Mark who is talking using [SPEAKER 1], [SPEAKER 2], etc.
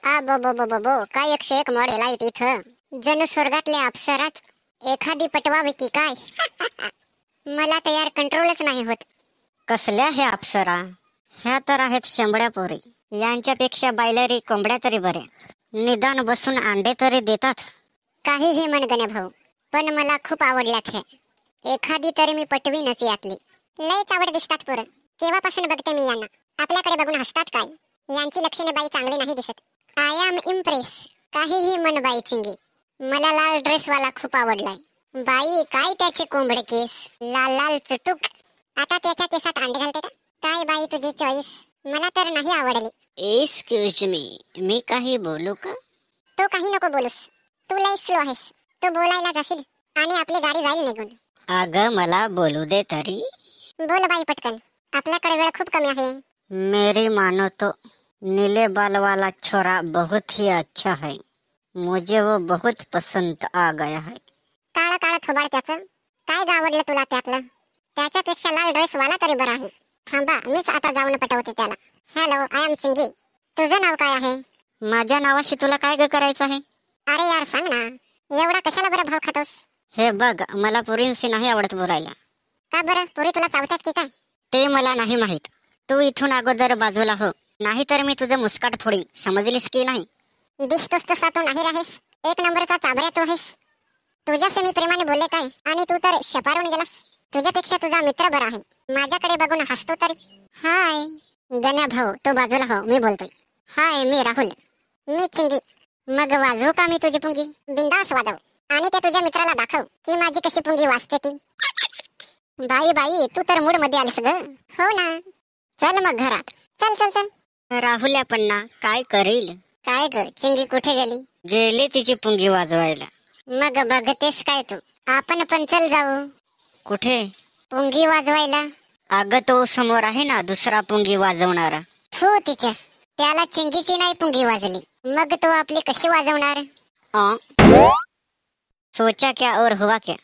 [SPEAKER 1] आ बो बो बो बो बो, काय 101 मॉडेल आहेत इथं. जणू स्वर्गातले अप्सराच एखादी पटवावी की काय. मला तर यार कंट्रोलच नाही होत.
[SPEAKER 2] कसल्या ह्या अप्सरा? ह्या तर आहेत शेंबड्या पोरी. यांच्यापेक्षा बायलरी कोंबड्या तरी बरे. निदान बसून अंडे तरी देतात.
[SPEAKER 1] काहीही म्हण गण्या भाऊ, पण मला खूप आवडल्यात हे. एखादी तरी मी पटवीनच यातली. लयच आवड दिसतात पोरं. केव्हापासून बघते मी यांना. आपल्याकडे बघून हसतात काय. यांची लक्षणे बाई चांगली नाही दिसत. I am impress. काहीही म्हण बाई चिंगी, मला लाल ड्रेस वाला खूप आवडलाय. बाई काय त्याचे कोंबडे केस, लाल लाल चुटूक. आता त्याच्या केसात अंडे घालते का काय बाई तुझी चॉईस. मला तर नाही आवडली.
[SPEAKER 2] एक्सक्यूज मी काही बोलू का?
[SPEAKER 1] तू काही नको बोलूस. तू लय स्लो आहेस. तू बोलायला जाशील आणि आपली गाडी जाईल निघून.
[SPEAKER 2] अगं मला बोलू दे तरी.
[SPEAKER 1] बोल बाई पटकन, आपल्याकडे वेळ खूप कमी आहे.
[SPEAKER 2] मेरी मानो तो नीले बाल वाला छोरा बहुत ही अच्छा है. मुझे वो बहुत पसंद आ गया है.
[SPEAKER 1] काळं काळं थोबाड त्याचं. काय आवडलं तुला त्यातलं? त्याच्यापेक्षा लाल ड्रेस वाला तरी बरा आहे. थांबा, मीच आता जाऊन पटवते त्याला. हॅलो, आय एम चिंगी. तुझं नाव काय आहे?
[SPEAKER 2] माझ्या नावाशी तुला काय ग करायचं आहे?
[SPEAKER 1] अरे यार सांग ना, एवढा कशाला बरं भाव खातोस?
[SPEAKER 2] हे बघ, मला पुरींशी नाही आवडत बोलायला.
[SPEAKER 1] का बरं, पुरी तुला चावतात की काय?
[SPEAKER 2] ते मला नाही माहित. तू इथून अगोदर बाजूला हो, नाहीतर मी तुझं मुस्काट फोडीन. समजलीस की नाही?
[SPEAKER 1] दिसतोस तसा तू नाही आहेस. एक नंबरचा चाबऱ्या तू आहेस. तुझ्याशी मी प्रेमाने बोलले काय आणि तू तर शपारून गेलास. तुझ्यापेक्षा तुझा मित्र बरा आहे. माझ्याकडे बघून हसतो तरी. हाय गण्या भाऊ, तो बाजूला हो, मी बोलतोय. हाय, मी राहुल. मी चिंगी. मग वाजवू का मी तुझी पुंगी? बिंदास वाजव आणि ते तुझ्या मित्राला दाखव की माझी कशी पुंगी वाजते ती. बाई बाई, तू तर मूड मध्ये आलीस ग. हो ना, चल मग घरात. चल चल चल.
[SPEAKER 2] राहुल्या पन्ना काय करील?
[SPEAKER 1] काय ग चिंगी, कुठे गेली?
[SPEAKER 2] गेले तिची पुंगी वाजवायला.
[SPEAKER 1] मग बघतेस काय तू? आपण पण चल जाऊ.
[SPEAKER 2] कुठे?
[SPEAKER 1] पुंगी वाजवायला.
[SPEAKER 2] अगं तो समोर आहे ना दुसरा पुंगी वाजवणारा.
[SPEAKER 1] थू तिच्या, त्याला चिंगीची नाही पुंगी वाजली, मग तो आपली कशी वाजवणार?
[SPEAKER 2] सोचा क्या और हुआ क्या.